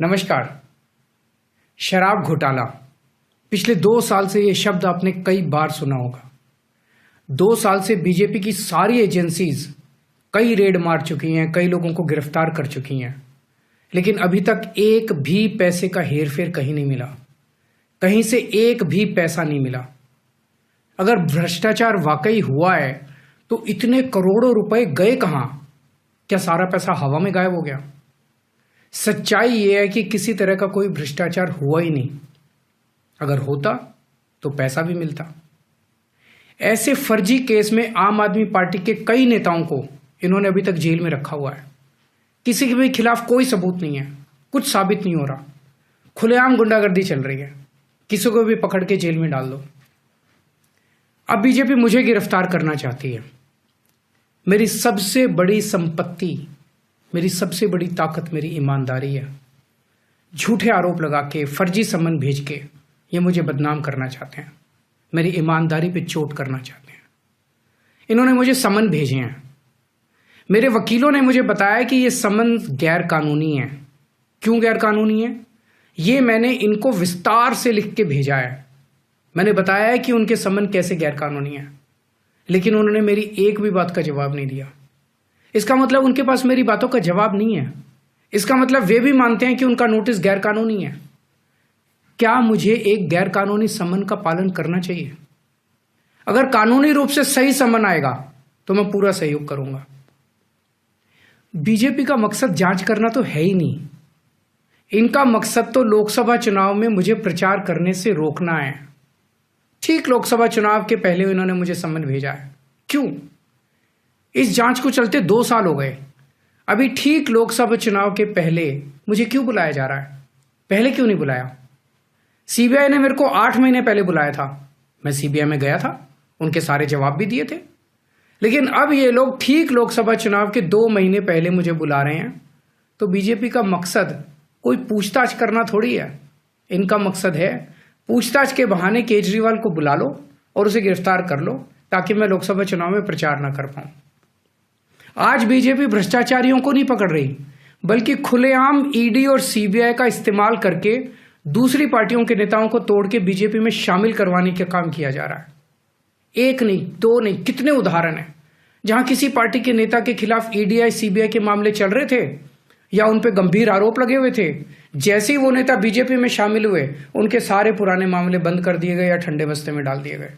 नमस्कार। शराब घोटाला, पिछले 2 साल से ये शब्द आपने कई बार सुना होगा। 2 साल से बीजेपी की सारी एजेंसीज कई रेड मार चुकी हैं, कई लोगों को गिरफ्तार कर चुकी हैं, लेकिन अभी तक एक भी पैसे का हेरफेर कहीं नहीं मिला, कहीं से एक भी पैसा नहीं मिला। अगर भ्रष्टाचार वाकई हुआ है तो इतने करोड़ों रुपए गए कहां? क्या सारा पैसा हवा में गायब हो गया? सच्चाई यह है कि किसी तरह का कोई भ्रष्टाचार हुआ ही नहीं। अगर होता तो पैसा भी मिलता। ऐसे फर्जी केस में आम आदमी पार्टी के कई नेताओं को इन्होंने अभी तक जेल में रखा हुआ है। किसी के भी खिलाफ कोई सबूत नहीं है, कुछ साबित नहीं हो रहा, खुलेआम गुंडागर्दी चल रही है, किसी को भी पकड़ के जेल में डाल दो। अब बीजेपी मुझे गिरफ्तार करना चाहती है। मेरी सबसे बड़ी संपत्ति, मेरी सबसे बड़ी ताकत मेरी ईमानदारी है। झूठे आरोप लगा के, फर्जी सम्मन भेज के ये मुझे बदनाम करना चाहते हैं, मेरी ईमानदारी पे चोट करना चाहते हैं। इन्होंने मुझे सम्मन भेजे हैं। मेरे वकीलों ने मुझे बताया कि ये सम्मन गैर कानूनी है। क्यों गैर कानूनी है? ये मैंने इनको विस्तार से लिख के भेजा है। मैंने बताया है कि उनके सम्मन कैसे गैर कानूनी है, लेकिन उन्होंने मेरी एक भी बात का जवाब नहीं दिया। इसका मतलब उनके पास मेरी बातों का जवाब नहीं है। इसका मतलब वे भी मानते हैं कि उनका नोटिस गैर कानूनी है। क्या मुझे एक गैर कानूनी सम्मन का पालन करना चाहिए? अगर कानूनी रूप से सही सम्मन आएगा तो मैं पूरा सहयोग करूंगा। बीजेपी का मकसद जांच करना तो है ही नहीं। इनका मकसद तो लोकसभा चुनाव में मुझे प्रचार करने से रोकना है। ठीक लोकसभा चुनाव के पहले इन्होंने मुझे सम्मन भेजा है। क्यों? इस जांच को चलते 2 साल हो गए। अभी ठीक लोकसभा चुनाव के पहले मुझे क्यों बुलाया जा रहा है? पहले क्यों नहीं बुलाया? सीबीआई ने मेरे को 8 महीने पहले बुलाया था। मैं सीबीआई में गया था, उनके सारे जवाब भी दिए थे। लेकिन अब ये लोग ठीक लोकसभा चुनाव के 2 महीने पहले मुझे बुला रहे हैं। तो बीजेपी का मकसद कोई पूछताछ करना थोड़ी है। इनका मकसद है पूछताछ के बहाने केजरीवाल को बुला लो और उसे गिरफ्तार कर लो, ताकि मैं लोकसभा चुनाव में प्रचार ना कर पाऊं। आज बीजेपी भ्रष्टाचारियों को नहीं पकड़ रही, बल्कि खुलेआम ईडी और सीबीआई का इस्तेमाल करके दूसरी पार्टियों के नेताओं को तोड़ के बीजेपी में शामिल करवाने का काम किया जा रहा है। एक नहीं, 2 नहीं, कितने उदाहरण हैं जहां किसी पार्टी के नेता के खिलाफ ईडी सीबीआई के मामले चल रहे थे या उन पे गंभीर आरोप लगे हुए थे। जैसे ही वो नेता बीजेपी में शामिल हुए, उनके सारे पुराने मामले बंद कर दिए गए या ठंडे बस्ते में डाल दिए गए।